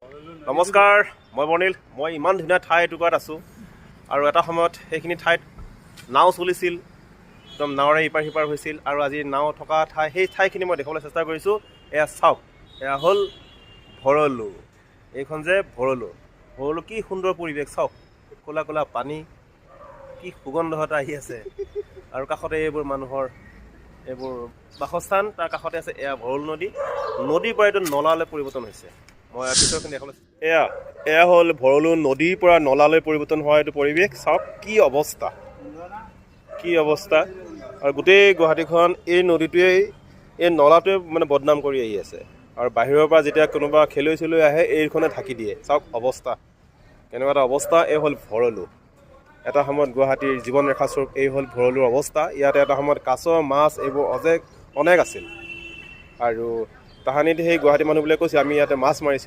নমস্কাৰ, মই বৰ্ণিল। মই ইমান ধুনীয়া ঠাই এটুকুৰাত আছোঁ আৰু এটা সময়ত সেইখিনি ঠাইত নাও চলিছিল, একদম নাৱেৰে ইপাৰ সিপাৰ হৈছিল আৰু আজি নাও থকা সেই ঠাইখিনি মই দেখুৱাবলৈ চেষ্টা কৰিছোঁ। এয়া চাওক, এয়া হ'ল ভৰলু। এইখন যে ভৰলু কি সুন্দৰ পৰিৱেশ চাওক, ক'লা ক'লা পানী, কি সুগন্ধ এটা আহি আছে আৰু কাষতে এইবোৰ মানুহৰ এইবোৰ বাসস্থান, তাৰ কাষতে আছে এয়া ভৰলু নদী। নদীৰ পৰা এইটো নলালৈ পৰিৱৰ্তন হৈছে। মই পিছৰখিনি দেখাবলৈ এয়া হ'ল ভৰলু নদীৰ পৰা নলালৈ পৰিৱৰ্তন হোৱা এইটো পৰিৱেশ। চাওক কি অৱস্থা, কি অৱস্থা। আৰু গোটেই গুৱাহাটীখন এই নদীটোৱেই, এই নলাটোৱে মানে বদনাম কৰি আহি আছে। আৰু বাহিৰৰ পৰা যেতিয়া কোনোবা খেলুৱৈ আহে এইখনে ঢাকি দিয়ে। চাওক অৱস্থা, কেনেকুৱা এটা অৱস্থা। এই হ'ল ভৰলু। এটা সময়ত গুৱাহাটীৰ জীৱন ৰেখাস্বৰূপ এই হ'ল ভৰলুৰ অৱস্থা। ইয়াতে এটা সময়ত কাছ মাছ এইবোৰ অনেক আছিল আৰু তাহানিত সেই গুৱাহাটী মানুহবোৰে কৈছে আমি ইয়াতে মাছ মাৰিছিলোঁ।